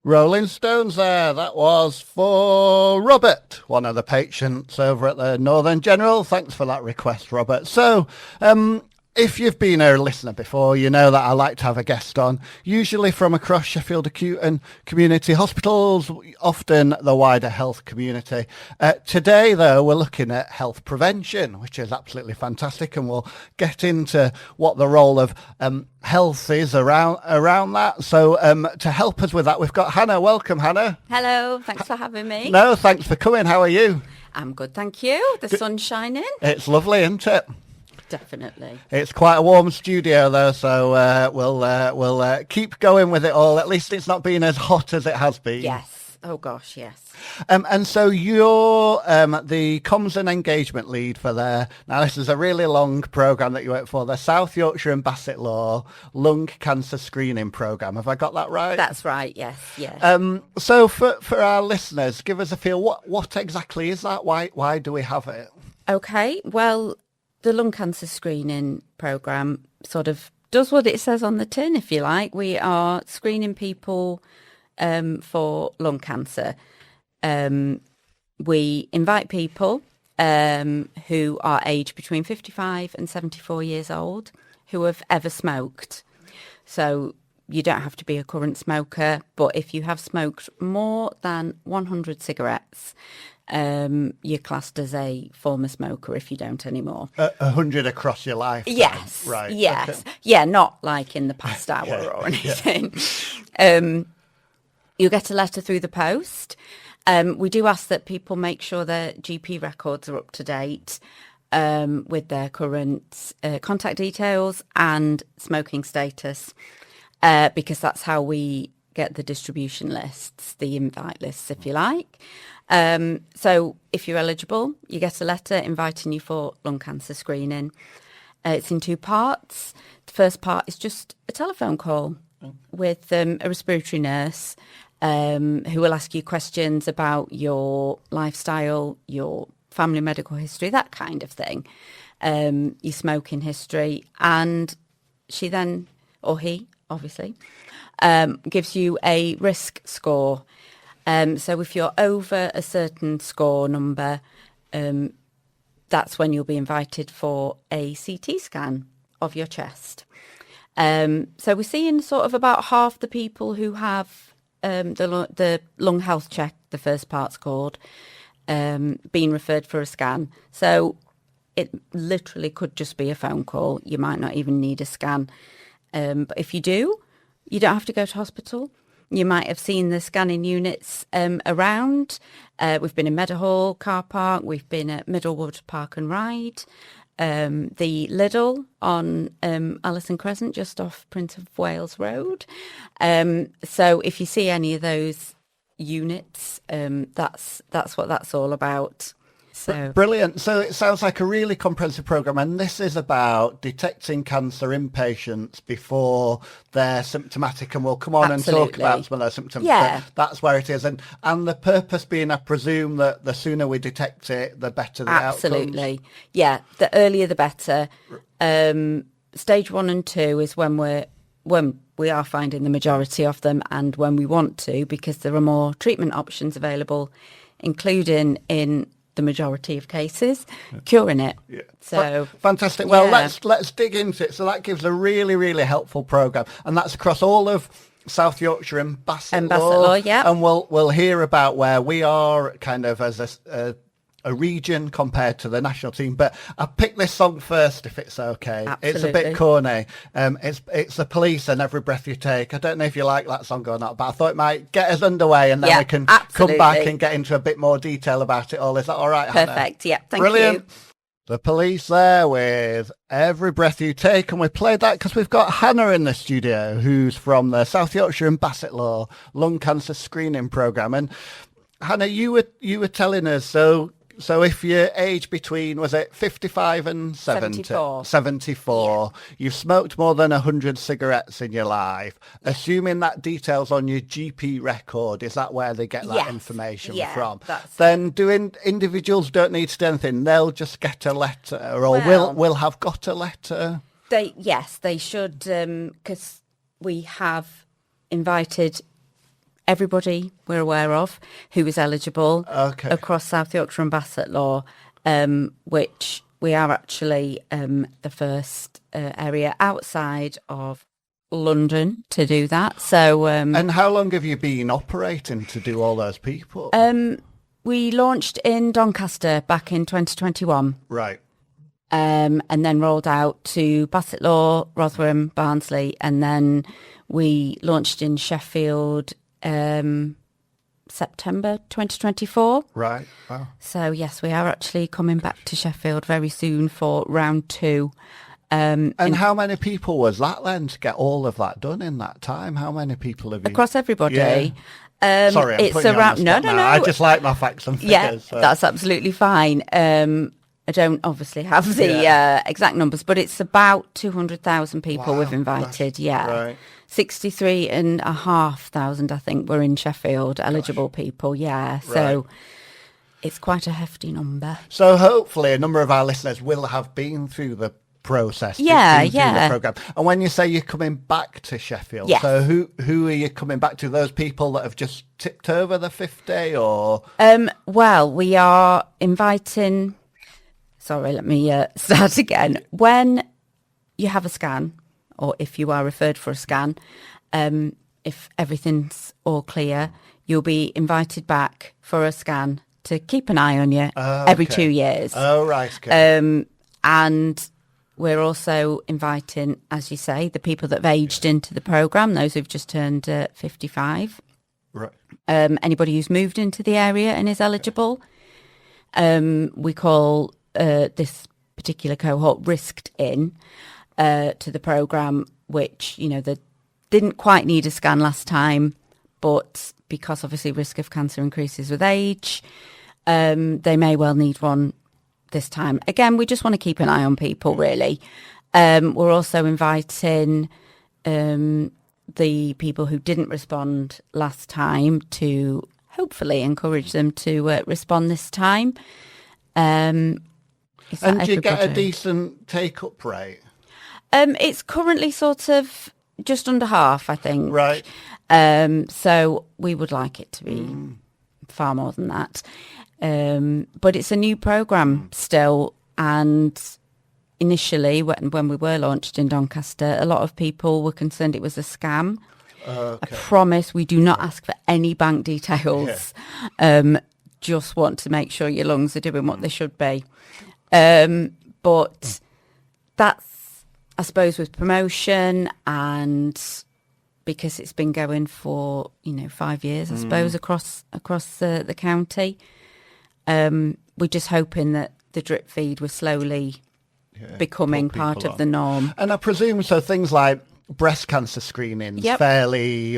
Rolling Stones there. That was for Robert, one of the patients over at the Northern General. Thanks for that request, Robert. So, if you've been a listener before, you know that I like to have a guest on, usually from across Sheffield acute and community hospitals, often the wider health community. Today, though, we're looking at health prevention, which is absolutely fantastic, and we'll get into what the role of health is around that. So to help us with that, we've got Hannah. Welcome, Hannah. Hello, thanks for having me. No, thanks for coming. How are you? I'm good, thank you. The sun's shining. It's lovely, isn't it? Definitely. It's quite a warm studio though, so we'll keep going with it all. At least it's not been as hot as it has been. Yes. Oh gosh, yes. And so you're the comms and engagement lead for there. Now this is a really long programme that you work for, the South Yorkshire and Bassetlaw Lung Cancer Screening Programme. Have I got that right? That's right, yes. So for our listeners, give us a feel. What exactly is that? Why do we have it? Okay, well, the lung cancer screening programme sort of does what it says on the tin, if you like. We are screening people for lung cancer. We invite people who are aged between 55 and 74 years old who have ever smoked. So you don't have to be a current smoker, but if you have smoked more than 100 cigarettes, you're classed as a former smoker if you don't anymore. 100 across your life? Yes. Right. Yes. Okay. Yeah, not like in the past hour or anything. Yeah. You get a letter through the post. We do ask that people make sure their GP records are up to date with their current contact details and smoking status, because that's how we get the distribution lists, the invite lists, if you like. So if you're eligible, you get a letter inviting you for lung cancer screening. It's in two parts. The first part is just a telephone call with a respiratory nurse who will ask you questions about your lifestyle, your family medical history, that kind of thing, your smoking history. And she then, or he, obviously, gives you a risk score. So if you're over a certain score number, that's when you'll be invited for a CT scan of your chest. So we're seeing sort of about half the people who have the lung health check, the first part's called, being referred for a scan. So it literally could just be a phone call. You might not even need a scan. But if you do, you don't have to go to hospital. You might have seen the scanning units around. We've been in Meadowhall car park. We've been at Middlewood Park and Ride. The Lidl on Allison Crescent, just off Prince of Wales Road. So if you see any of those units, that's what that's all about. So brilliant. So it sounds like a really comprehensive programme, and this is about detecting cancer in patients before they're symptomatic, and we'll come on Absolutely. and talk about some of those symptoms. Yeah. But that's where it is. And the purpose being, I presume, that the sooner we detect it, the better the Absolutely. outcomes. Yeah, the earlier the better. Stage 1 and 2 is when we are finding the majority of them, and when we want to, because there are more treatment options available, including in the majority of cases, curing it. Yeah. So fantastic. Well, yeah. let's dig into it. So that gives a really, really helpful programme, and that's across all of South Yorkshire and Bassetlaw. And Bassetlaw, yeah. And we'll hear about where we are kind of as a region compared to the national team. But I picked this song first, if it's okay. Absolutely. It's a bit corny. It's the Police and Every Breath You Take. I don't know if you like that song or not, but I thought it might get us underway, and then we can absolutely. come back and get into a bit more detail about it all. Is that all right, Hannah? Perfect. Yeah. Thank Brilliant. you. The Police there with Every Breath You Take, and we played that because we've got Hannah in the studio, who's from the South Yorkshire and Bassetlaw Lung Cancer Screening Programme. And Hannah, you were telling us, so if you're aged between, was it 55 and 70? 74. Yeah. You've smoked more than 100 cigarettes in your life. Assuming that details on your GP record, is that where they get that information from? Then individuals don't need to do anything. They'll just get a letter, or will have got a letter. They should, because we have invited everybody we're aware of who is eligible across South Yorkshire and Bassetlaw, which we are actually the first area outside of London to do that. So, and how long have you been operating to do all those people? We launched in Doncaster back in 2021. Right. And then rolled out to Bassetlaw, Rotherham, Barnsley, and then we launched in Sheffield September 2024. Right. Wow. So yes, we are actually coming back to Sheffield very soon for round 2. And how many people was that then to get all of that done in that time? How many people have you... Across everybody? Yeah. Sorry, I'm it's putting you on the spot no. now. I just like my facts and figures. Yeah, so. That's absolutely fine. I don't obviously have the exact numbers, but it's about 200,000 people we've invited. Right. 63,500, I think, were in Sheffield, eligible people. Yeah, so it's quite a hefty number. So hopefully a number of our listeners will have been through the process. Through the program. And when you say you're coming back to Sheffield, so who are you coming back to? Those people that have just tipped over the 50, or? Well, we are inviting. Sorry, let me start again. When you have a scan, or if you are referred for a scan, if everything's all clear, you'll be invited back for a scan to keep an eye on you every 2 years. Oh, right. Okay. And we're also inviting, as you say, the people that have aged into the programme, those who've just turned 55. Right. Anybody who's moved into the area and is eligible. We call this particular cohort risked in to the programme, which, they didn't quite need a scan last time, but because obviously risk of cancer increases with age, they may well need one this time. Again, we just want to keep an eye on people, really. We're also inviting the people who didn't respond last time to hopefully encourage them to respond this time. And do you get a decent take-up rate? It's currently sort of just under half, I think. Right. So we would like it to be far more than that. But it's a new programme still, and initially when we were launched in Doncaster, a lot of people were concerned it was a scam. I promise we do not ask for any bank details. Just want to make sure your lungs are doing what they should be. But that's, I suppose, with promotion, and because it's been going for 5 years, I suppose, across the county. We're just hoping that the drip feed was slowly becoming part of the norm. And I presume so things like breast cancer screenings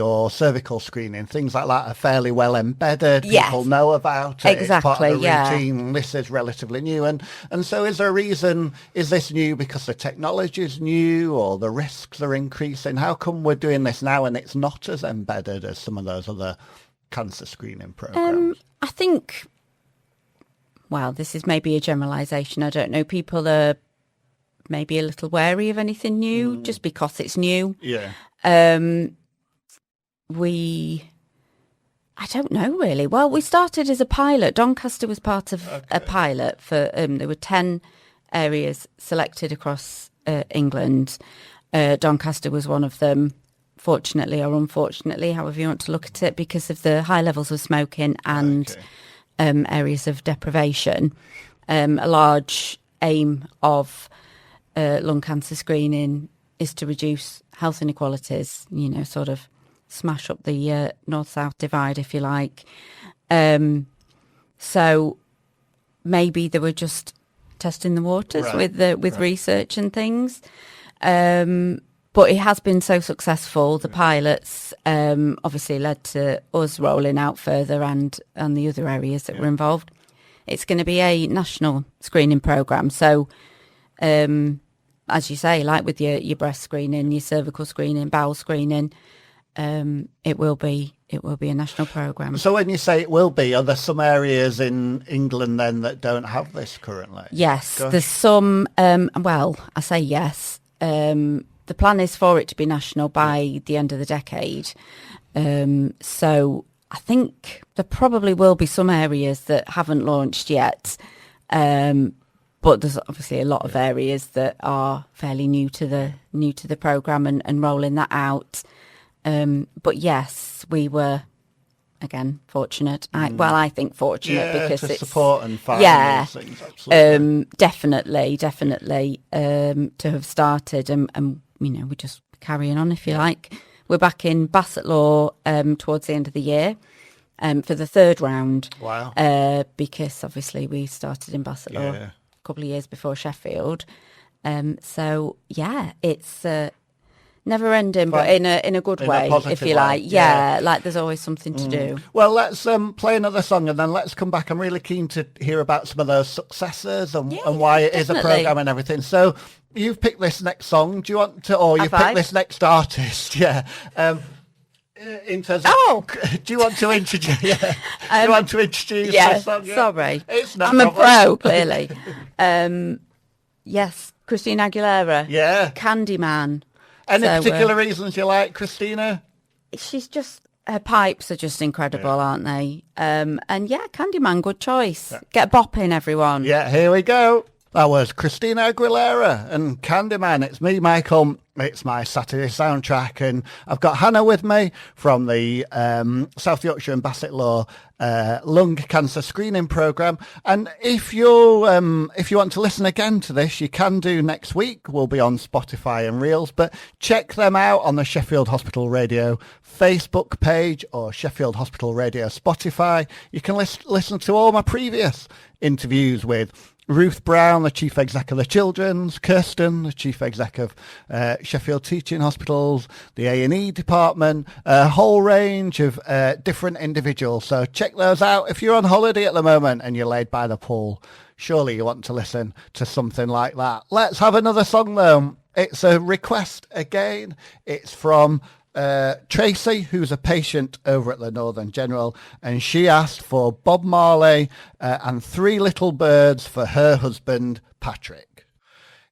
or cervical screening, things like that are fairly well embedded. People know about it. Exactly, it's part of the routine. This is relatively new. And so is there a reason, is this new because the technology is new or the risks are increasing? How come we're doing this now and it's not as embedded as some of those other cancer screening programs? I think, well, this is maybe a generalisation. I don't know. People are maybe a little wary of anything new just because it's new. Yeah. I don't know really. Well, we started as a pilot. Doncaster was part of a pilot for, there were 10 areas selected across England. Doncaster was one of them, fortunately or unfortunately, however you want to look at it, because of the high levels of smoking and areas of deprivation. A large aim of lung cancer screening is to reduce health inequalities, sort of smash up the north-south divide, if you like. So maybe they were just testing the waters with research and things. But it has been so successful. The pilots obviously led to us rolling out further and the other areas that were involved. It's going to be a national screening programme. So as you say, like with your breast screening, your cervical screening, bowel screening, it will be a national programme. So when you say it will be, are there some areas in England then that don't have this currently? Yes, there's some. Well, I say yes. The plan is for it to be national by the end of the decade. So I think there probably will be some areas that haven't launched yet, but there's obviously a lot of areas that are fairly new to the programme and rolling that out. But yes, we were again fortunate. I think fortunate because to it's support and find those things. Absolutely. Definitely to have started and we're just carrying on, if you like. We're back in Bassett Law towards the end of the year for the third round. Wow. Because obviously we started in Bassett Law a couple of years before Sheffield. So yeah, it's never ending, but in a good way, if you like. Yeah, like there's always something to do. Well, let's play another song and then let's come back. I'm really keen to hear about some of those successes and why it is a programme and everything. So you've picked this next song. Do you want to, or you picked this next artist? Yeah. In terms of, do you want to introduce? Do you want to introduce this song? Yeah. Sorry, it's not I'm a pro, clearly. Yes, Christina Aguilera. Yeah, Candyman. Any particular reasons you like Christina? She's just, her pipes are just incredible, aren't they? And yeah, Candyman, good choice. Yeah. Get bopping, everyone. Yeah, here we go. That was Christina Aguilera and Candyman. It's me, Michael. It's my Saturday soundtrack, and I've got Hannah with me from the South Yorkshire and Bassett Law lung cancer screening programme. And if you want to listen again to this, you can do next week. We'll be on Spotify and Reels, but check them out on the Sheffield Hospital Radio Facebook page or Sheffield Hospital Radio Spotify. You can listen to all my previous interviews with Ruth Brown, the Chief Exec of the Children's, Kirsten, the Chief Exec of Sheffield Teaching Hospitals, the A&E department, a whole range of different individuals. So check those out. If you're on holiday at the moment and you're laid by the pool, surely you want to listen to something like that. Let's have another song though. It's a request again. It's from Tracy, who's a patient over at the Northern General, and she asked for Bob Marley and Three Little Birds for her husband, Patrick.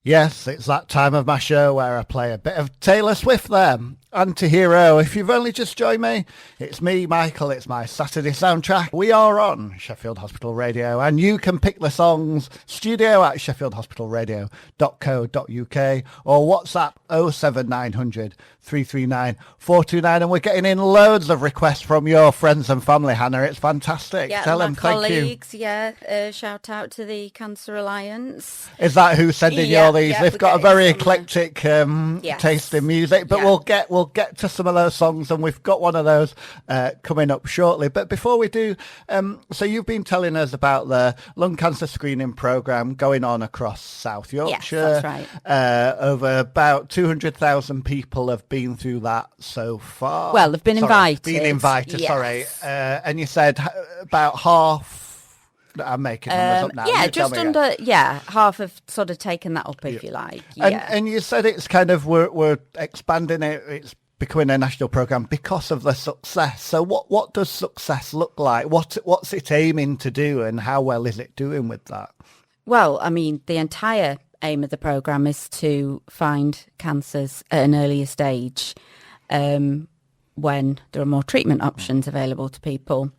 Yes, it's that time of my show where I play a bit of Taylor Swift there. Anti-hero. If you've only just joined me, it's me, Michael. It's my Saturday soundtrack. We are on Sheffield Hospital Radio, and you can pick the songs, studio at sheffieldhospitalradio.co.uk or WhatsApp 07900 339 429. And we're getting in loads of requests from your friends and family, Hannah. It's fantastic. Yeah, Tell my them colleagues, thank you. Shout out to the Cancer Alliance. Is that who's sending you all these? They've got a very eclectic taste in music, but we'll get to some of those songs, and we've got one of those coming up shortly. But before we do, so you've been telling us about the lung cancer screening programme going on across South Yorkshire. Yes, that's right. Over about 200,000 people have been through that so far. Well, they've been invited. Yes. Sorry. And you said about half. I'm making numbers up now. Yeah, just under. Yeah, half have sort of taken that up, if you like. Yeah. And you said it's kind of we're expanding it. It's becoming a national programme because of the success. So what does success look like? What's it aiming to do, and how well is it doing with that? Well, I mean, the entire aim of the programme is to find cancers at an earlier stage when there are more treatment options available to people.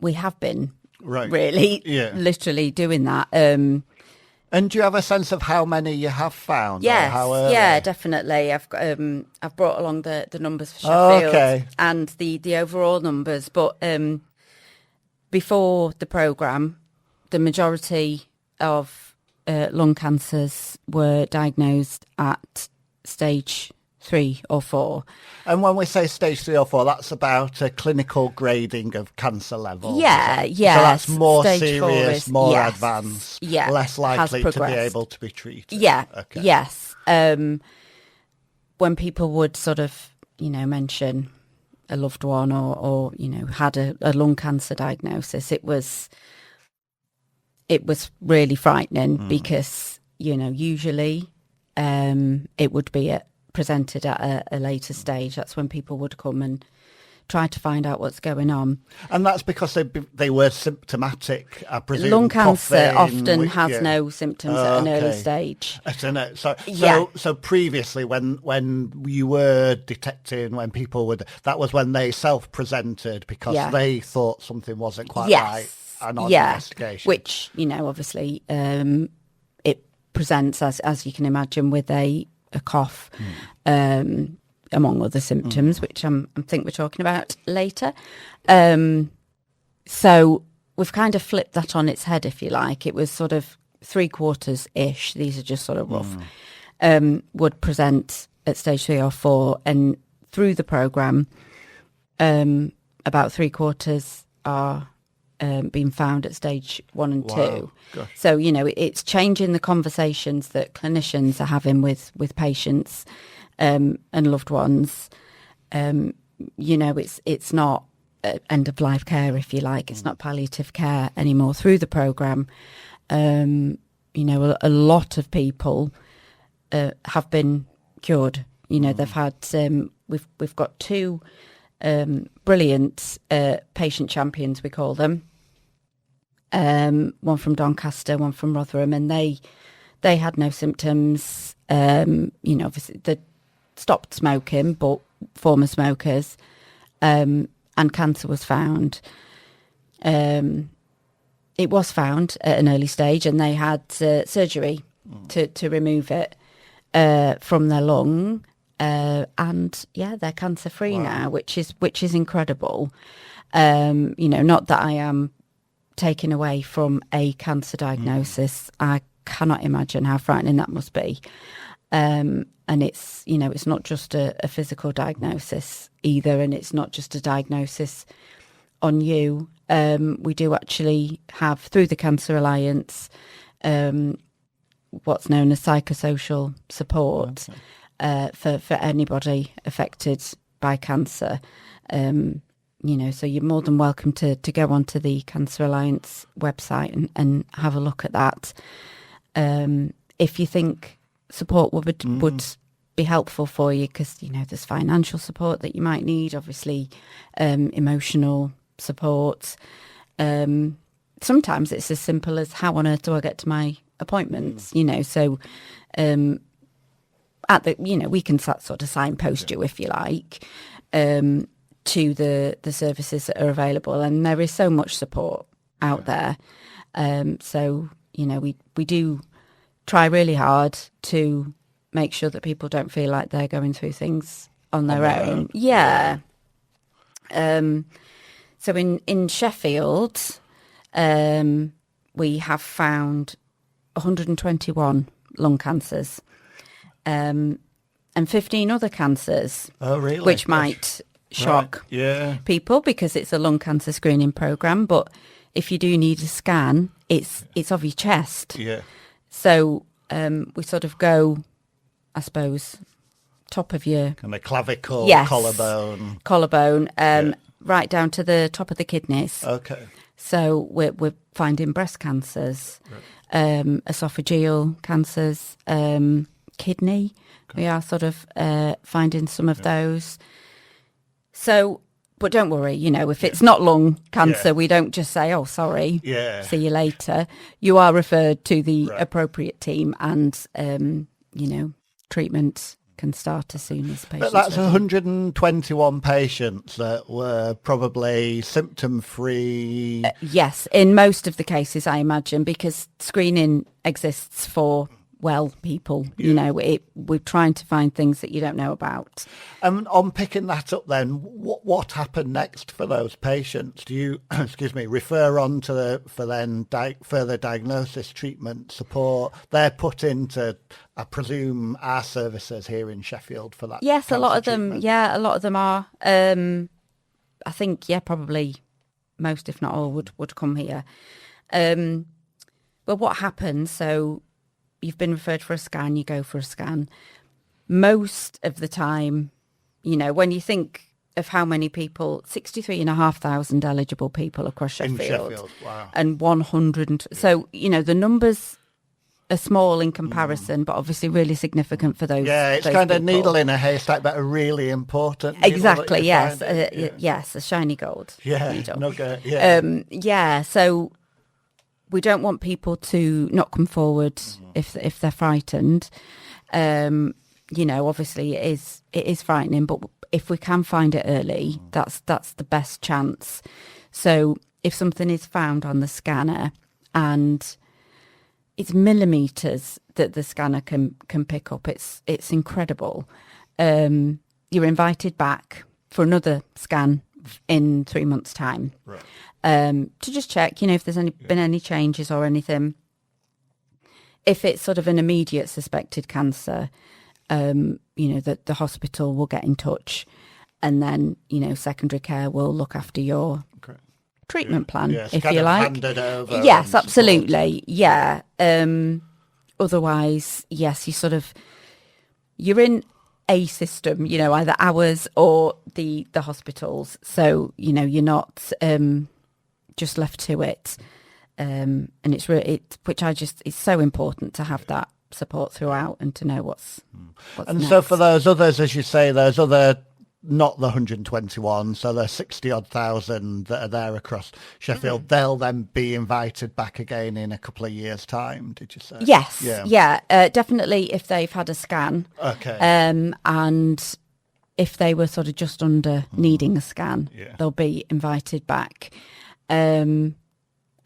We have been literally doing that. And do you have a sense of how many you have found? Yes, definitely. I've brought along the numbers for Sheffield and the overall numbers. But before the programme, the majority of lung cancers were diagnosed at stage 3 or 4. And when we say stage 3 or 4, that's about a clinical grading of cancer levels. Yeah. So that's more stage serious, more advanced, yeah, less likely to be able to be treated. Yeah. Okay. Yes. When people would sort of, mention a loved one or had a lung cancer diagnosis, it was really frightening because, usually it would be presented at a later stage. That's when people would come and try to find out what's going on. And that's because they were symptomatic, I presume. Lung cancer coughing, often has no symptoms at an early stage. So previously, when you were detecting, when people would, that was when they self-presented because they thought something wasn't quite right. And on investigation. Which, obviously, it presents, as you can imagine, with a cough. Among other symptoms, which I think we're talking about later. So we've kind of flipped that on its head, if you like. It was sort of 3/4-ish. These are just sort of rough. Would present at stage 3 or 4, and through the programme, about 3/4 are being found at stage 1 and 2. Gosh. So it's changing the conversations that clinicians are having with patients. And loved ones, it's not end of life care, if you like. It's not palliative care anymore. Through the programme, a lot of people have been cured. They've had we've got 2 brilliant patient champions, we call them. One from Doncaster, one from Rotherham, and they had no symptoms. Obviously the stopped smoking, but former smokers, and cancer was found. It was found at an early stage, and they had surgery to remove it from their lung, and they're cancer free now, which is incredible. Not that I am taken away from a cancer diagnosis. I cannot imagine how frightening that must be. And it's, it's not just a physical diagnosis either, and it's not just a diagnosis on you. We do actually have, through the Cancer Alliance, what's known as psychosocial support for anybody affected by cancer. So you're more than welcome to go onto the Cancer Alliance website and have a look at that. If you think support would be helpful for you, because there's financial support that you might need, obviously emotional support. Sometimes it's as simple as, how on earth do I get to my appointments? So at the we can sort of signpost you, if you like, to the services that are available, and there is so much support out there. So we do try really hard to make sure that people don't feel like they're going through things on their own. Yeah. So in Sheffield, we have found 121 lung cancers, and 15 other cancers. Oh, really? Which might shock people, because it's a lung cancer screening programme. But if you do need a scan, it's of your chest. Yeah. So we sort of go, I suppose, top of your... Kind of clavicle, collarbone, right down to the top of the kidneys. Okay. So we're finding breast cancers, esophageal cancers, kidney. Okay. We are sort of finding some of those. So, but don't worry, if it's not lung cancer, we don't just say, oh, sorry, see you later. You are referred to the appropriate team, and, treatment can start as soon as patients. But that's 121 patients that were probably symptom-free. Yes, in most of the cases, I imagine, because screening exists for people. We're trying to find things that you don't know about. And on picking that up then, what happened next for those patients? Do you, refer on to further diagnosis, treatment, support? They're put into, I presume, our services here in Sheffield for that. Yes, a lot of treatment. them. Yeah, a lot of them are. I think, probably most, if not all, would come here. But what happens? So you've been referred for a scan, you go for a scan. Most of the time, when you think of how many people, 63,500 eligible people across Sheffield. Wow. And 100. So, the numbers are small in comparison, but obviously really significant for those. Yeah, it's those kind of people. needle in a haystack, but a really important needle Exactly. that you Yes. find. Yes. A shiny gold. Yeah. Needle. Nugget. Yeah. Yeah. So we don't want people to not come forward if they're frightened. Obviously it is frightening, but if we can find it early, that's the best chance. So if something is found on the scanner and it's millimeters that the scanner can pick up, it's incredible. You're invited back for another scan in 3 months' time, Right. To just check, if there's been any changes or anything. If it's sort of an immediate suspected cancer, the hospital will get in touch, and then secondary care will look after your treatment plan, Yes, if kind you of like. handed over Yes, and absolutely. Yeah. Otherwise, yes, you're in a system, either ours or the hospitals. So, you're not just left to it. And it's it's so important to have that support throughout and to know what's And next. so for those others, as you say, those other, not the 121, so there's 60 odd thousand that are there across Sheffield, they'll then be invited back again in a couple of years' time, did you say? Yes, definitely if they've had a scan. Okay. And if they were sort of just under needing a scan, they'll be invited back. I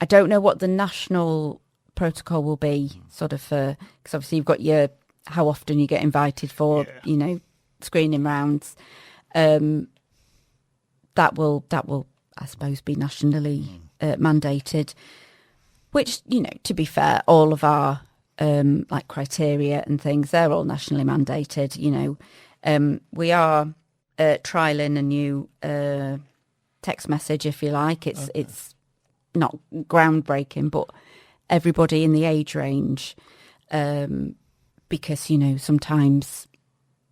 don't know what the national protocol will be sort of for, because obviously you've got how often you get invited for, screening rounds. That will, I suppose, be nationally mandated, which, to be fair, all of our like criteria and things, they're all nationally mandated. We are trialing a new text message, if you like. It's not groundbreaking, but everybody in the age range, because sometimes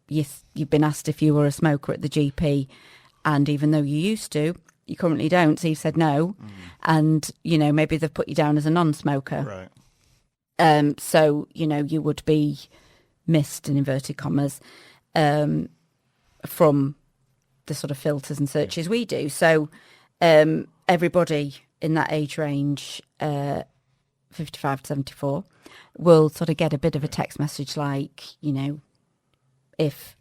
you've been asked if you were a smoker at the GP, and even though you used to, you currently don't, so you said no, and maybe they've put you down as a non-smoker, Right. so you would be missed, in inverted commas, from the sort of filters and searches we do. So everybody in that age range, 55 to 74, will sort of get a bit of a text message like, if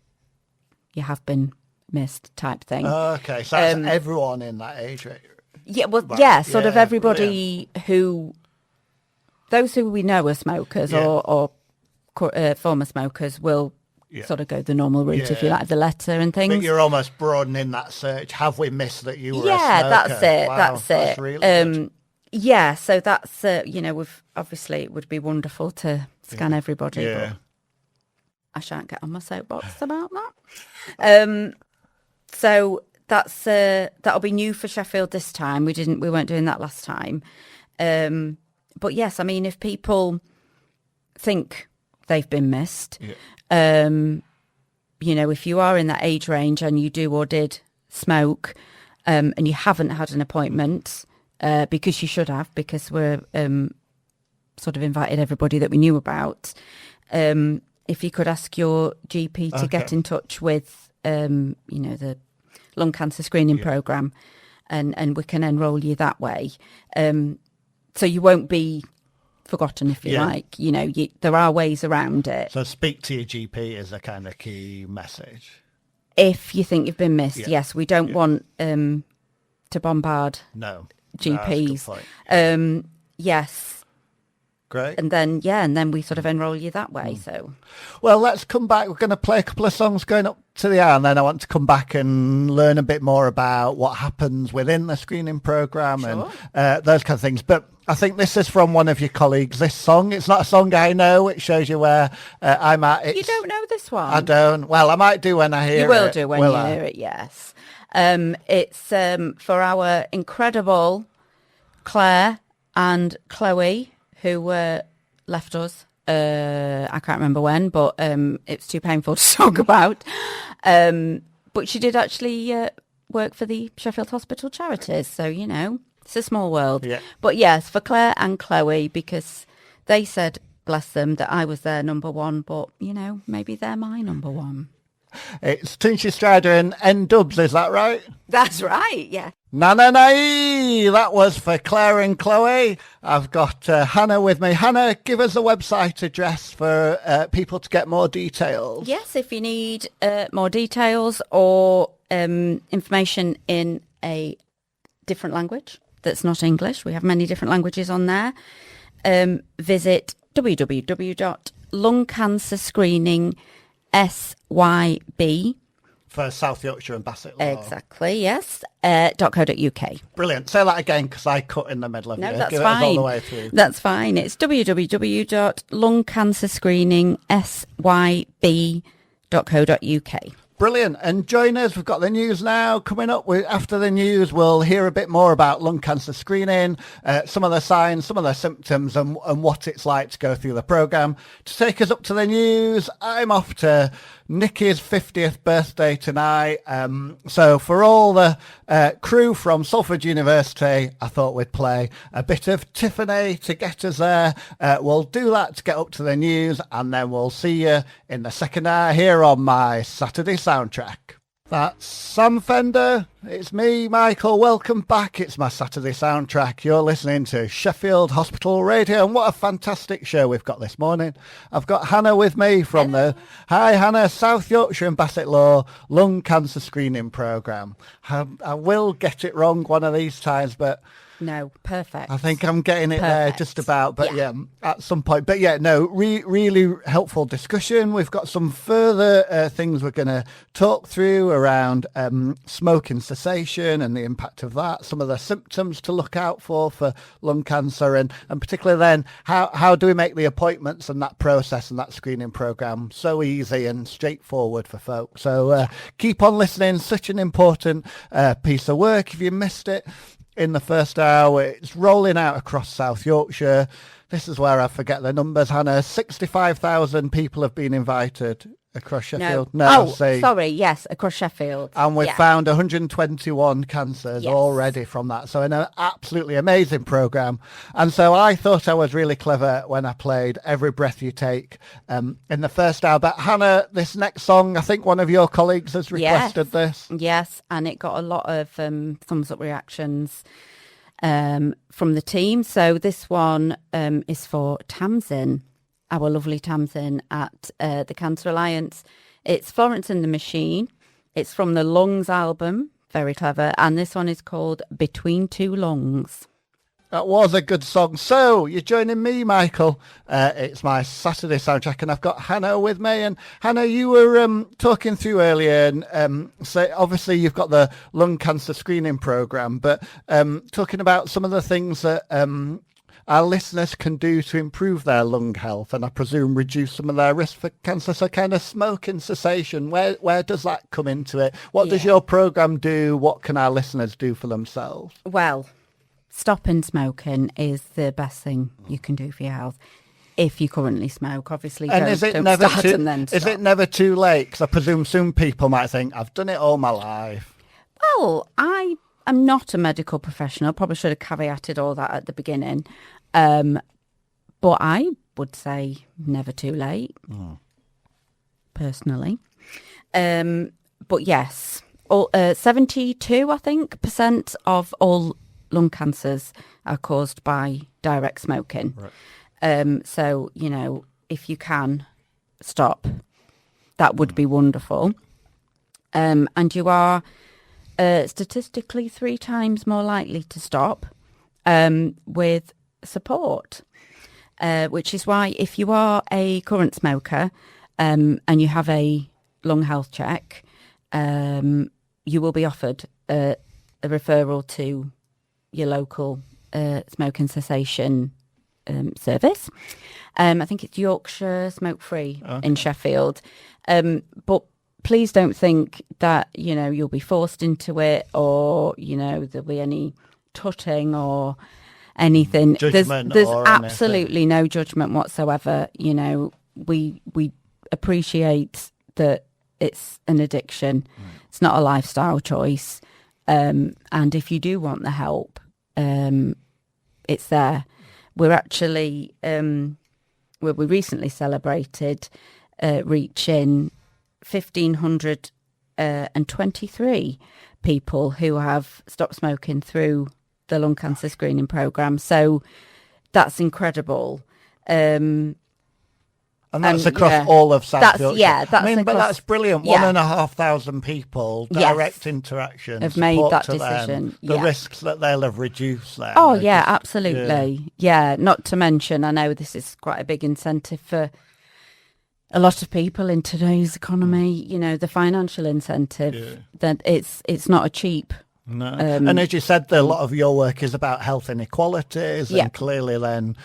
you have been missed, type thing. Okay, so that's everyone in that age range. Yeah, well, Right. sort of everybody those who we know are smokers or former smokers will sort of go the normal route, if you like, the letter and things. But you're almost broadening that search. Have we missed that you were a smoker? That's it. Wow, that's it. Really good. So that's we've obviously, it would be wonderful to scan everybody. Yeah. But I shan't get on my soapbox about that. So that's that'll be new for Sheffield this time. We weren't doing that last time. But yes, I mean, if people think they've been missed, if you are in that age range and you do or did smoke, and you haven't had an appointment, because you should have, because we're sort of invited everybody that we knew about. If you could ask your GP to get in touch with, the lung cancer screening programme, and we can enrol you that way. So you won't be forgotten, if you like. There are ways around it. So speak to your GP is a kind of key message. If you think you've been missed, yes, we don't want to bombard GPs. No, that's a good point. Yes. Great. And then we sort of enrol you that way. So, well, let's come back. We're going to play a couple of songs going up to the hour, and then I want to come back and learn a bit more about what happens within the screening programme and those kind of things. But I think this is from one of your colleagues, this song. It's not a song I know. It shows you where I'm at. You don't know this one? I don't. Well, I might do when I hear it. You will do when you hear it, yes. It's for our incredible Claire and Chloe, who left us. I can't remember when, but it's too painful to talk about. But she did actually work for the Sheffield Hospital Charities, so, it's a small world. Yeah. But yes, for Claire and Chloe, because they said bless them, that I was their number one, but, maybe they're my number one. It's Tinchy Strider and N-Dubs, is that right? That's right, yeah. Na-na-na-ee! That was for Claire and Chloe. I've got Hannah with me. Hannah, give us a website address for people to get more details. Yes, if you need more details or information in a different language that's not English, we have many different languages on there. Visit www.lungcancerscreeningsyb For South Yorkshire and Basset Law. Exactly, yes. .co.uk. Brilliant. Say that again, because I cut in the middle of it. No, that's Give fine. It all the way through. That's fine. It's www.lungcancerscreeningsyb.co.uk. Brilliant. And join us. We've got the news now coming up. After the news, we'll hear a bit more about lung cancer screening, some of the signs, some of the symptoms, and what it's like to go through the programme. To take us up to the news, I'm off to Nikki's 50th birthday tonight. So for all the crew from Salford University, I thought we'd play a bit of Tiffany to get us there. We'll do that to get up to the news, and then we'll see you in the second hour here on my Saturday soundtrack. That's Sam Fender. It's me, Michael. Welcome back. It's my Saturday soundtrack. You're listening to Sheffield Hospital Radio, and what a fantastic show we've got this morning. I've got Hannah with me from the Hi Hannah, South Yorkshire and Basset Law lung cancer screening programme. I will get it wrong one of these times, but no, perfect. I think I'm getting it there just about, but yeah, at some point. But yeah, no, really helpful discussion. We've got some further things we're going to talk through around smoking cessation and the impact of that, some of the symptoms to look out for lung cancer, and particularly then how do we make the appointments and that process and that screening programme so easy and straightforward for folks. So keep on listening. Such an important piece of work. If you missed it in the first hour, it's rolling out across South Yorkshire. This is where I forget the numbers, Hannah. 65,000 people have been invited across Sheffield. Sorry, yes, across Sheffield. And we've found 121 cancers already from that. So an absolutely amazing programme. And so I thought I was really clever when I played Every Breath You Take in the first hour. But Hannah, this next song, I think one of your colleagues has requested this. Yes, and it got a lot of thumbs up reactions from the team. So this one is for Tamsin, our lovely Tamsin at the Cancer Alliance. It's Florence and the Machine. It's from the Lungs album. Very clever. And this one is called Between Two Lungs. That was a good song. So you're joining me, Michael. It's my Saturday soundtrack, and I've got Hannah with me. And Hannah, you were talking through earlier, and so obviously you've got the lung cancer screening programme, but talking about some of the things that our listeners can do to improve their lung health, and I presume reduce some of their risk for cancer. So kind of smoking cessation, where does that come into it? What does your programme do? What can our listeners do for themselves? Well, stopping smoking is the best thing you can do for your health. If you currently smoke, obviously, and don't is it never too late? Because I presume some people might think, I've done it all my life. Well, I am not a medical professional. Probably should have caveated all that at the beginning. But I would say never too late, personally. But yes, 72, I think, % of all lung cancers are caused by direct smoking. Right. So, if you can stop, that would be wonderful. And you are statistically 3 times more likely to stop with support, which is why if you are a current smoker and you have a lung health check, you will be offered a referral to your local smoking cessation service. I think it's Yorkshire Smoke Free in Sheffield. But please don't think that, you'll be forced into it, or, there'll be any tutting or anything. There's absolutely no judgment whatsoever. We appreciate that it's an addiction. It's not a lifestyle choice. And if you do want the help, it's there. We're actually where we recently celebrated reaching 1,523 people who have stopped smoking through the lung cancer screening programme. So that's incredible. And that's across all of South Yorkshire. Yeah, that's but that's brilliant. Yeah. 1,500 people, direct interaction, have made that to decision. Them, the risks that they'll have reduced then. Oh, yeah, absolutely. Yeah, not to mention, I know this is quite a big incentive for a lot of people in today's economy, you know, the financial incentive, that it's not a cheap. No. And as you said, a lot of your work is about health inequalities, and clearly then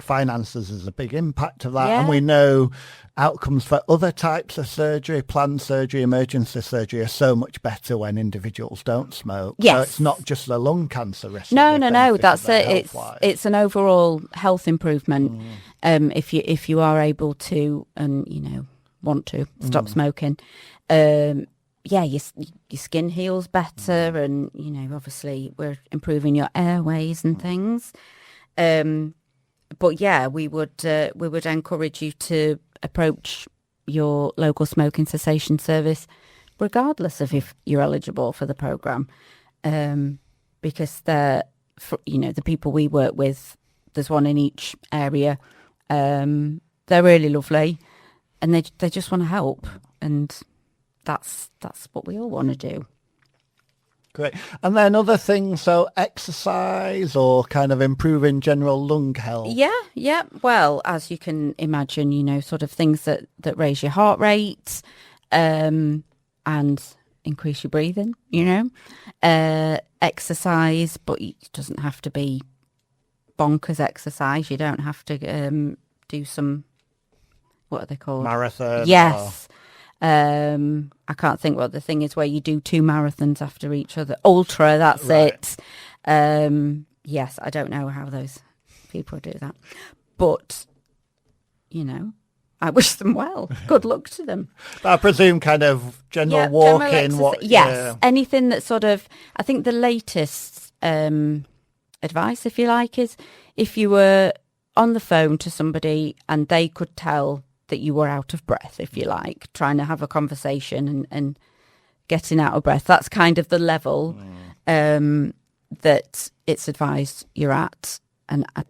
finances is a big impact of that. And we know outcomes for other types of surgery, planned surgery, emergency surgery, are so much better when individuals don't smoke. Yes. So it's not just the lung cancer risk. No, that's it. It's an overall health improvement if you are able to and, you know, want to stop smoking. Your skin heals better, and, you know, obviously we're improving your airways and things. But yeah, we would encourage you to approach your local smoking cessation service, regardless of if you're eligible for the programme, because the people we work with, there's one in each area. They're really lovely, and they just want to help, and that's what we all want to do. Great. And then other things, so exercise or kind of improving general lung health. Yeah. Well, as you can imagine, you know, sort of things that raise your heart rate and increase your breathing, you know. Exercise, but it doesn't have to be bonkers exercise. You don't have to do some, what are they called? Marathon. Yes. I can't think what the thing is where you do 2 marathons after each other. Ultra, that's it. Yes, I don't know how those people do that. But, you know, I wish them well. Good luck to them. I presume kind of general walking. Anything that sort of, I think the latest advice, if you like, is if you were on the phone to somebody and they could tell that you were out of breath, if you like, trying to have a conversation and getting out of breath. That's kind of the level that it's advised you're at. And I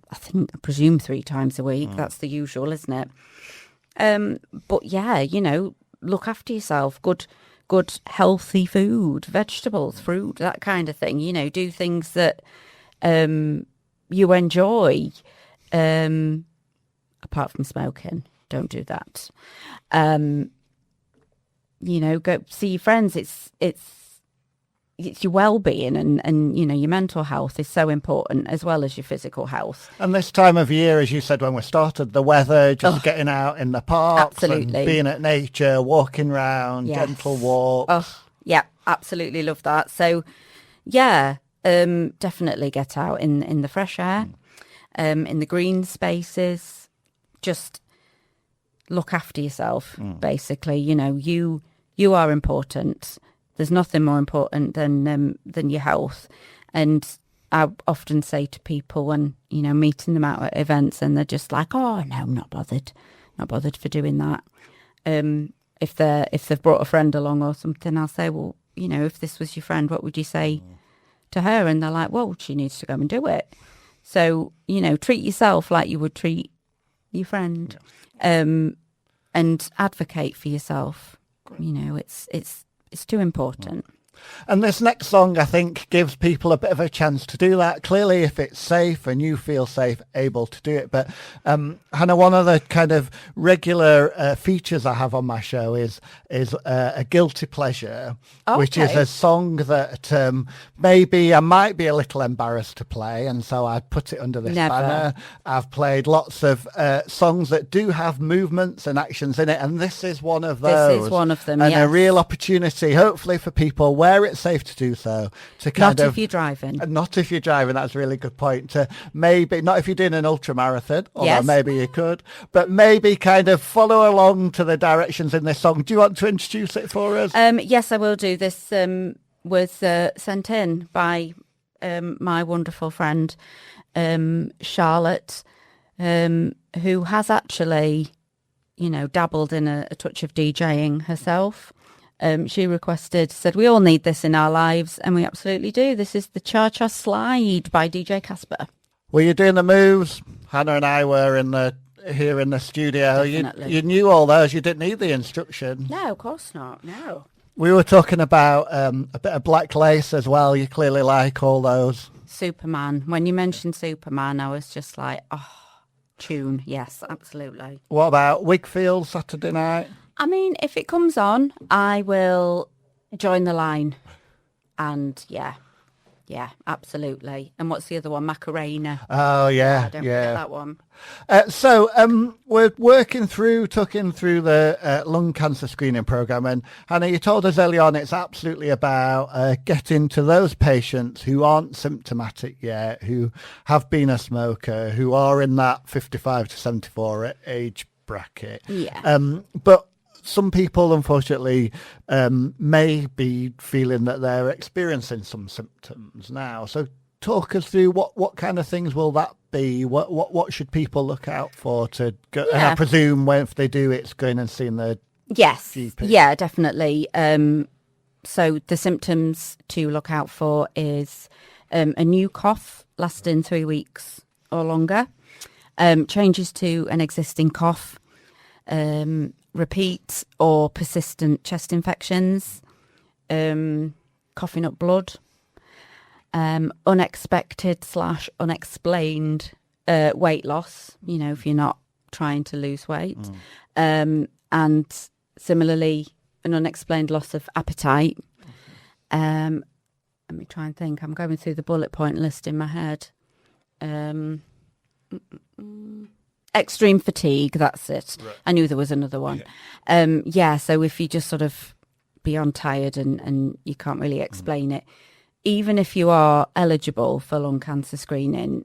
presume 3 times a week. That's the usual, isn't it? But yeah, you know, look after yourself. Good, healthy food, vegetables, fruit, that kind of thing. You know, do things that you enjoy, apart from smoking. Don't do that. You know, go see your friends. It's your well-being and you know, your mental health is so important as well as your physical health. And this time of year, as you said when we started, the weather, just getting out in the parks, absolutely, and being at nature, walking around, gentle walks. Oh, yeah, absolutely love that. So, yeah, definitely get out in the fresh air, in the green spaces. Just look after yourself, basically. You know, you are important. There's nothing more important than your health. And I often say to people when, you know, meeting them out at events and they're just like, oh, no, I'm not bothered for doing that. If they've brought a friend along or something, I'll say, well, you know, if this was your friend, what would you say to her? And they're like, well, she needs to go and do it. So, you know, treat yourself like you would treat your friend. And advocate for yourself. You know, it's too important. And this next song, I think, gives people a bit of a chance to do that. Clearly, if it's safe and you feel safe, able to do it. But Hannah, one of the kind of regular features I have on my show is a guilty pleasure, which is a song that maybe I might be a little embarrassed to play, and so I put it under this banner. I've played lots of songs that do have movements and actions in it, and this is one of those. This is one of them, and a real opportunity, hopefully, for people where it's safe to do so, to kind not if you're driving. Not if you're driving, that's a really good point. To maybe, not if you're doing an ultra marathon, although maybe you could, but maybe kind of follow along to the directions in this song. Do you want to introduce it for us? Yes, I will do. This was sent in by my wonderful friend Charlotte, who has actually, dabbled in a touch of DJing herself. She said, we all need this in our lives, and we absolutely do. This is the Cha-Cha Slide by DJ Casper. Were you doing the moves? Hannah and I were here in the studio. You knew all those. You didn't need the instruction. No, of course not. No. We were talking about a bit of Black Lace as well. You clearly like all those. Superman. When you mentioned Superman, I was just like, oh, tune. Yes, absolutely. What about Wigfield Saturday night? I mean, if it comes on, I will join the line. And yeah, absolutely. And what's the other one? Macarena. Oh, yeah. I don't forget that one. So we're talking through the lung cancer screening programme. And Hannah, you told us early on it's absolutely about getting to those patients who aren't symptomatic yet, who have been a smoker, who are in that 55 to 74 age bracket. Yeah. But some people, unfortunately, may be feeling that they're experiencing some symptoms now. So talk us through what kind of things will that be? What should people look out for to go? Yeah. And I presume if they do, it's going and seeing their GP. Yeah, definitely. So the symptoms to look out for is a new cough lasting 3 weeks or longer, changes to an existing cough, repeat or persistent chest infections, coughing up blood, unexpected/unexplained weight loss, if you're not trying to lose weight, and similarly an unexplained loss of appetite. Let me try and think. I'm going through the bullet point list in my head. Extreme fatigue, that's it. Right. I knew there was another one. So if you just sort of beyond tired and you can't really explain it, even if you are eligible for lung cancer screening,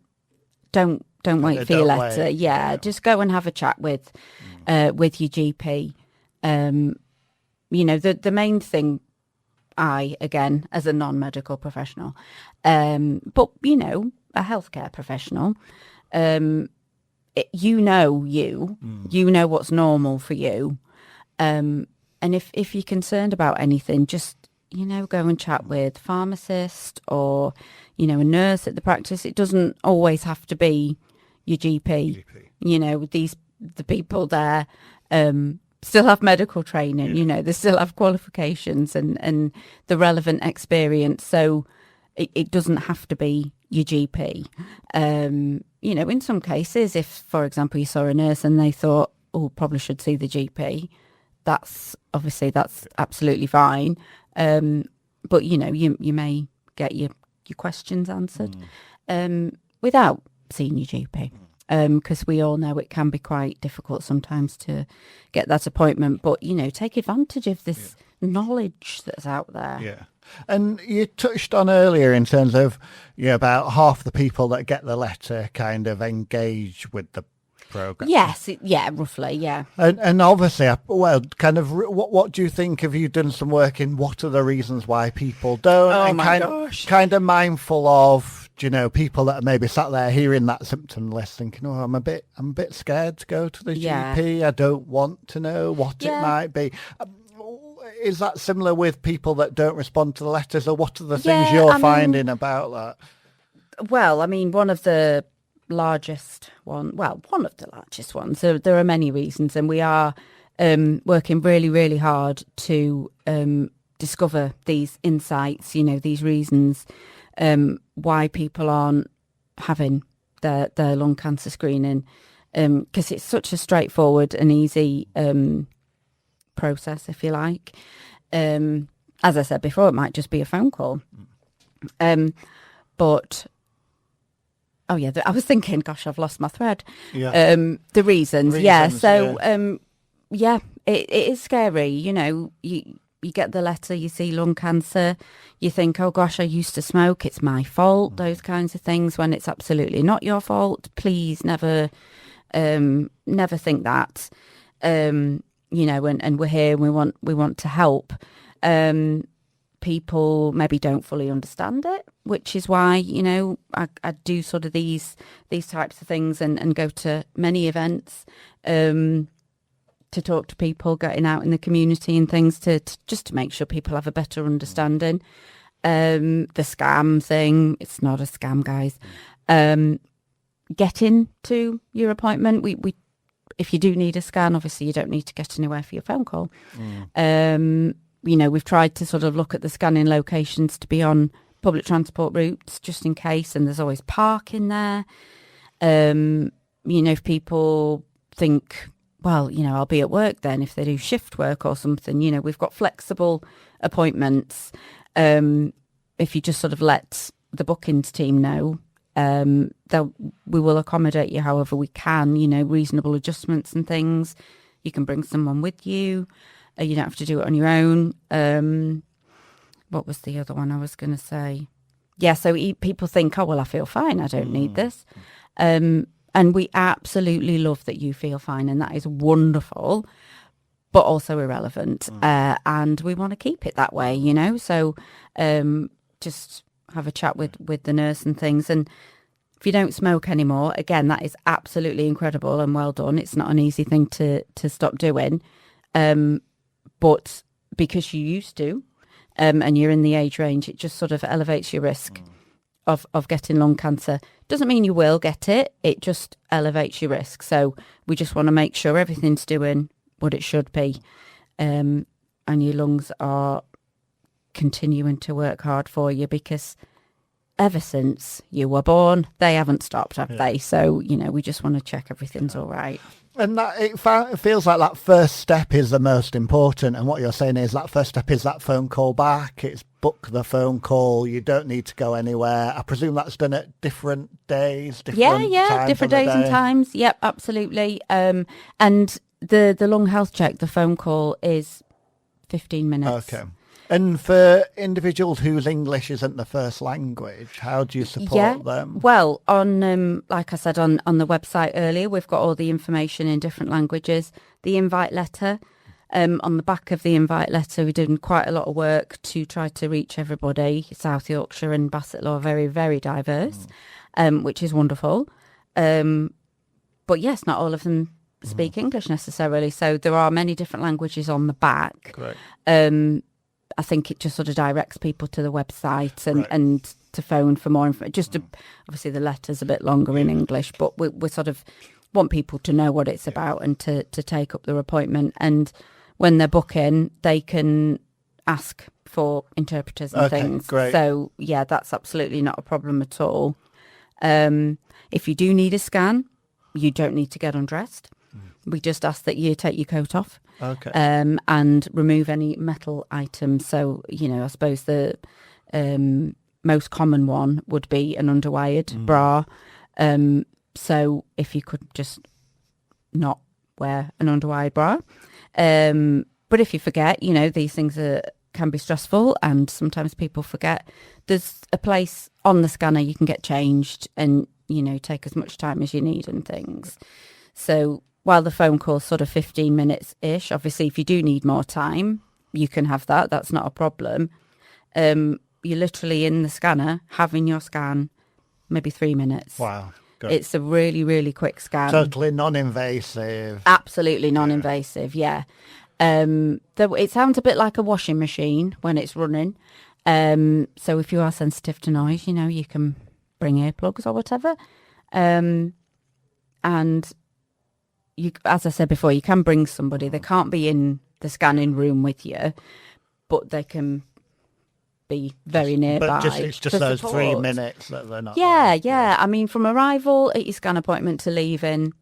don't wait for your letter. Yeah, just go and have a chat with your GP. The main thing, again, as a non-medical professional, but, a healthcare professional, you know what's normal for you. And if you're concerned about anything, just, go and chat with a pharmacist or, a nurse at the practice. It doesn't always have to be your GP. The people there still have medical training, they still have qualifications and the relevant experience. So it doesn't have to be your GP. In some cases, if, for example, you saw a nurse and they thought, oh, probably should see the GP, that's absolutely fine. But, you may get your questions answered without seeing your GP. Because we all know it can be quite difficult sometimes to get that appointment. But, take advantage of this knowledge that's out there. Yeah. And you touched on earlier in terms of about half the people that get the letter kind of engage with the program. Yes, roughly, yeah. And obviously, what do you think? Have you done some work in what are the reasons why people don't? Oh, and my gosh. Kind of mindful of, people that are maybe sat there hearing that symptom list thinking, oh, I'm a bit scared to go to the GP. I don't want to know what it might be. Is that similar with people that don't respond to the letters, or what are the things you're finding about that? Well, I mean, one of the largest ones. So there are many reasons, and we are working really, really hard to discover these insights, these reasons why people aren't having their lung cancer screening, because it's such a straightforward and easy process, if you like. As I said before, it might just be a phone call. But I was thinking, gosh, I've lost my thread. Yeah. The reasons. Yeah. So it is scary. You get the letter, you see lung cancer, you think, oh gosh, I used to smoke, it's my fault. Those kinds of things, when it's absolutely not your fault. Please never think that. And we're here and we want to help. But people maybe don't fully understand it, which is why, I do sort of these types of things and go to many events to talk to people, getting out in the community and things to just to make sure people have a better understanding. The scam thing, it's not a scam, guys. Getting to your appointment, we if you do need a scan, obviously you don't need to get anywhere for your phone call. We've tried to sort of look at the scanning locations to be on public transport routes just in case, and there's always parking there. If people think, well, I'll be at work then, if they do shift work or something, we've got flexible appointments. If you just sort of let the bookings team know, we will accommodate you however we can, reasonable adjustments and things. You can bring someone with you. You don't have to do it on your own. What was the other one I was going to say? Yeah, so people think, oh, well, I feel fine. I don't need this. And we absolutely love that you feel fine, and that is wonderful, but also irrelevant. And we want to keep it that way, So just have a chat with the nurse and things. And if you don't smoke anymore, again, that is absolutely incredible and well done. It's not an easy thing to stop doing. But because you used to, and you're in the age range, it just sort of elevates your risk of getting lung cancer. Doesn't mean you will get it. It just elevates your risk. So we just want to make sure everything's doing what it should be. And your lungs are continuing to work hard for you, because ever since you were born, they haven't stopped, have they? So, we just want to check everything's all right. And that it feels like that first step is the most important. And what you're saying is that first step is that phone call back. It's book the phone call. You don't need to go anywhere. I presume that's done at different days, different times different days and times. Yep, absolutely. And the lung health check, the phone call is 15 minutes. Okay. And for individuals whose English isn't the first language, how do you support them? Well, on like I said on the website earlier, we've got all the information in different languages. The invite letter, on the back of the invite letter, we're doing quite a lot of work to try to reach everybody. South Yorkshire and Bassetlaw are very, very diverse, which is wonderful. But yes, not all of them speak English necessarily. So there are many different languages on the back. Great. I think it just sort of directs people to the website and to phone for more information. Obviously the letter's a bit longer in English, but we sort of want people to know what it's about and to take up their appointment. And when they're booking, they can ask for interpreters and things. Great. So, yeah, that's absolutely not a problem at all. If you do need a scan, you don't need to get undressed. We just ask that you take your coat off. Okay. And remove any metal items. So, I suppose the most common one would be an underwired bra. So if you could just not wear an underwired bra. But if you forget, these things can be stressful, and sometimes people forget. There's a place on the scanner you can get changed and, take as much time as you need and things. So while the phone call's sort of 15 minutes-ish, obviously if you do need more time, you can have that. That's not a problem. You're literally in the scanner having your scan, maybe 3 minutes. Wow. Good. It's a really, really quick scan. Totally non-invasive. Absolutely non-invasive, yeah. It sounds a bit like a washing machine when it's running. So if you are sensitive to noise, you can bring earplugs or whatever. And you, as I said before, you can bring somebody. They can't be in the scanning room with you, but they can be very nearby. But it's just those support. 3 minutes that they're not. Yeah. I mean, from arrival at your scan appointment to leaving,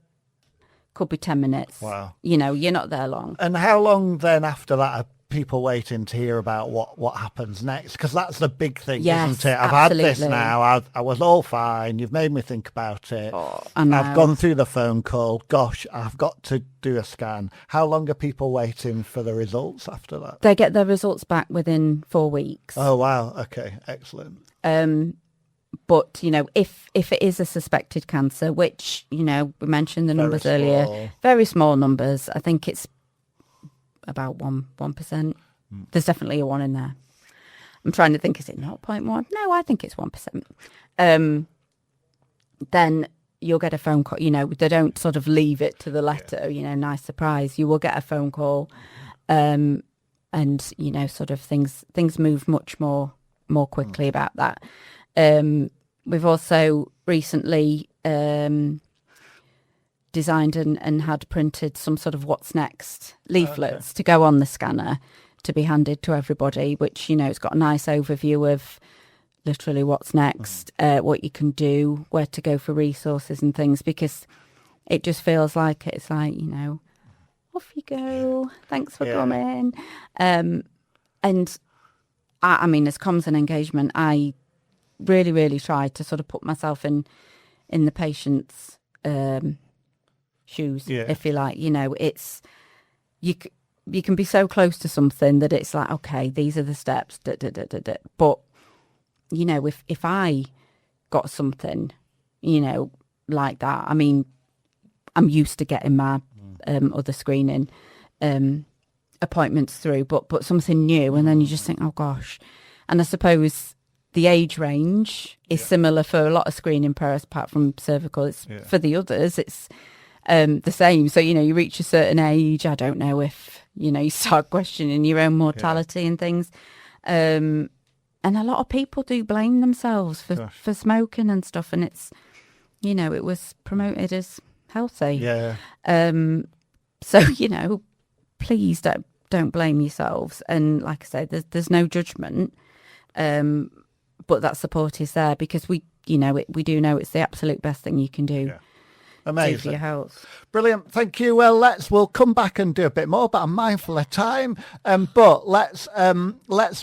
could be 10 minutes. Wow. You're not there long. And how long then after that are people waiting to hear about what happens next? Because that's the big thing, isn't it? I've had this now. I was all fine. You've made me think about it. Oh, I know. I've gone through the phone call. Gosh, I've got to do a scan. How long are people waiting for the results after that? They get their results back within 4 weeks. Oh, wow. Okay, excellent. But, if it is a suspected cancer, which, we mentioned the numbers earlier, very small numbers. I think it's about 1%. There's definitely a 1 in there. I'm trying to think, is it 0.1? No, I think it's 1%. Then you'll get a phone call. They don't sort of leave it to the letter, nice surprise. You will get a phone call. And, sort of things move much more quickly about that. We've also recently designed and had printed some sort of what's next leaflets to go on the scanner to be handed to everybody, which, it's got a nice overview of literally what's next, what you can do, where to go for resources and things, because it just feels like it's like, off you go. Thanks for coming. And I mean, as comms and engagement, I really, really try to sort of put myself in the patient's shoes, if you like. It's you can be so close to something that it's like, okay, these are the steps. But if I got something, like that, I mean, I'm used to getting my other screening appointments through, but something new, and then you just think, oh gosh. And I suppose the age range is similar for a lot of screening pairs, apart from cervical. It's for the others, it's the same. So you reach a certain age, I don't know if you start questioning your own mortality and things. And a lot of people do blame themselves for smoking and stuff, and it's it was promoted as healthy. So please don't blame yourselves. And like I said, there's no judgment, but that support is there because we do know it's the absolute best thing you can do. Amazing. For your health. Brilliant. Thank you. Well, we'll come back and do a bit more, but I'm mindful of time. But let's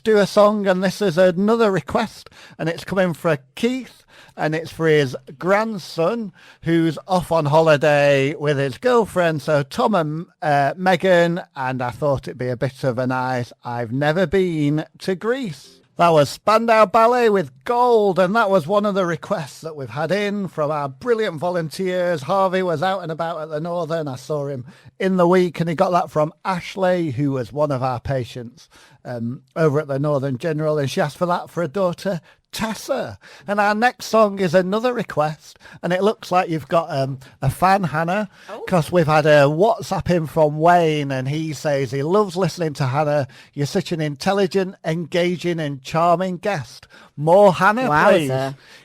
do a song, and this is another request, and it's coming from Keith, and it's for his grandson who's off on holiday with his girlfriend. So Tom and Megan, and I thought it'd be a bit of a nice I've never been to Greece. That was Spandau Ballet with Gold, and that was one of the requests that we've had in from our brilliant volunteers. Harvey was out and about at the Northern. I saw him in the week, and he got that from Ashley, who was one of our patients over at the Northern General, and she asked for that for her daughter, Tessa. And our next song is another request, and it looks like you've got a fan, Hannah, because we've had a WhatsApp in from Wayne, and he says he loves listening to Hannah. You're such an intelligent, engaging and charming guest. More Hannah, please.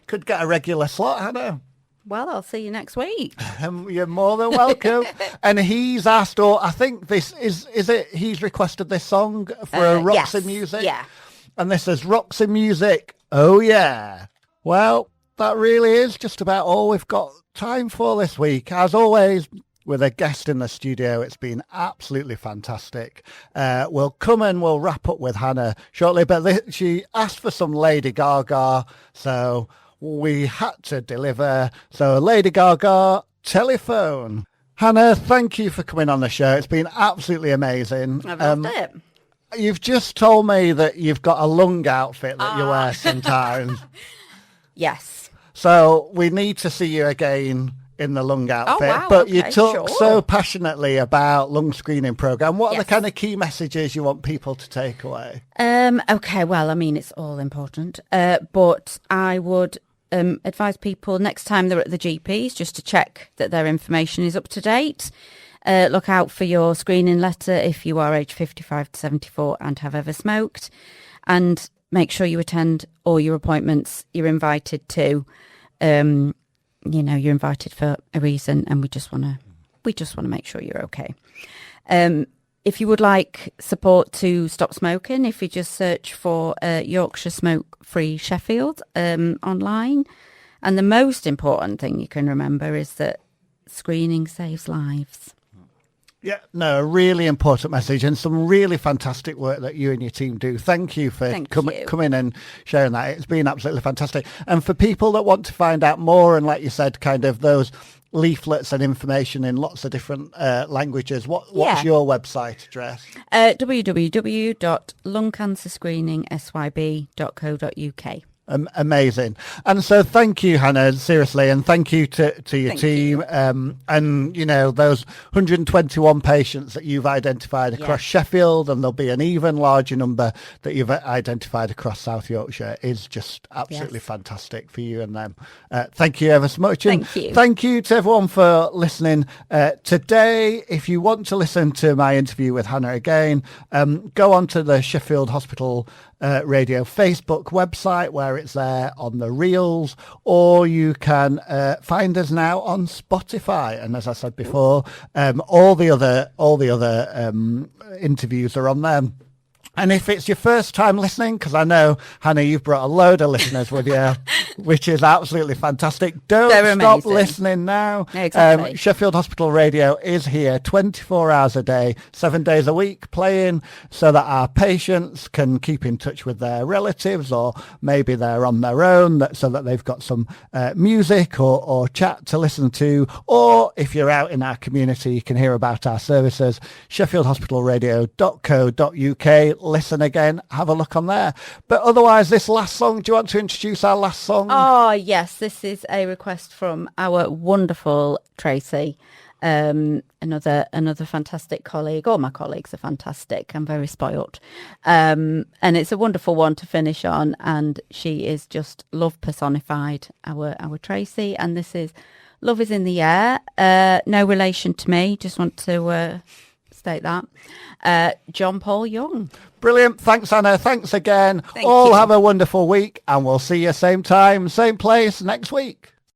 Could get a regular slot, Hannah. Well, I'll see you next week. You're more than welcome. And he's asked, or I think this is it, he's requested this song for Roxy Music. Yeah. And this is Roxy Music. Oh, yeah. Well, that really is just about all we've got time for this week. As always, with a guest in the studio, it's been absolutely fantastic. We'll come and we'll wrap up with Hannah shortly, but she asked for some Lady Gaga, so we had to deliver. So Lady Gaga, Telephone. Hannah, thank you for coming on the show. It's been absolutely amazing. I've loved it. You've just told me that you've got a lung outfit that you wear sometimes. Yes. So we need to see you again in the lung outfit. Wow, but okay, you talk sure. so passionately about lung screening programme. What are the Yes. kind of key messages you want people to take away? Okay, well, I mean, it's all important. But I would advise people next time they're at the GPs just to check that their information is up to date. Look out for your screening letter if you are age 55 to 74 and have ever smoked, and make sure you attend all your appointments you're invited to. You're invited for a reason, and we just want to make sure you're okay. If you would like support to stop smoking, if you just search for Yorkshire Smoke Free Sheffield online, and the most important thing you can remember is that screening saves lives. Yeah, no, a really important message and some really fantastic work that you and your team do. Thank you for coming and sharing that. It's been absolutely fantastic. And for people that want to find out more, and like you said, kind of those leaflets and information in lots of different languages, what's your website address? www.lungcancerscreeningsyb.co.uk. Amazing. And so thank you, Hannah, seriously, and thank you to your Thank team. you. And, those 121 patients that you've identified across Sheffield, and there'll be an even larger number that you've identified across South Yorkshire, is just absolutely fantastic for you and them. Thank you ever so much. And Thank you. thank you to everyone for listening today. If you want to listen to my interview with Hannah again, go on to the Sheffield Hospital Radio Facebook website, where it's there on the reels, or you can find us now on Spotify. And as I said before, all the other interviews are on there. And if it's your first time listening, because I know, Hannah, you've brought a load of listeners with you, which is absolutely fantastic. Don't stop amazing. listening now. Exactly. Sheffield Hospital Radio is here 24 hours a day, 7 days a week, playing so that our patients can keep in touch with their relatives, or maybe they're on their own, so that they've got some music or chat to listen to. Or if you're out in our community, you can hear about our services, sheffieldhospitalradio.co.uk. Listen again, have a look on there. But otherwise, this last song, do you want to introduce our last song? Oh, yes, this is a request from our wonderful Tracy, another fantastic colleague. All my colleagues are fantastic. I'm very spoilt. And it's a wonderful one to finish on, and she is just love personified, our Tracy. And this is Love is in the Air. No relation to me, just want to state that. John Paul Young. Brilliant. Thanks, Anna. Thanks again. Thank All you. have a wonderful week, and we'll see you same time, same place next week.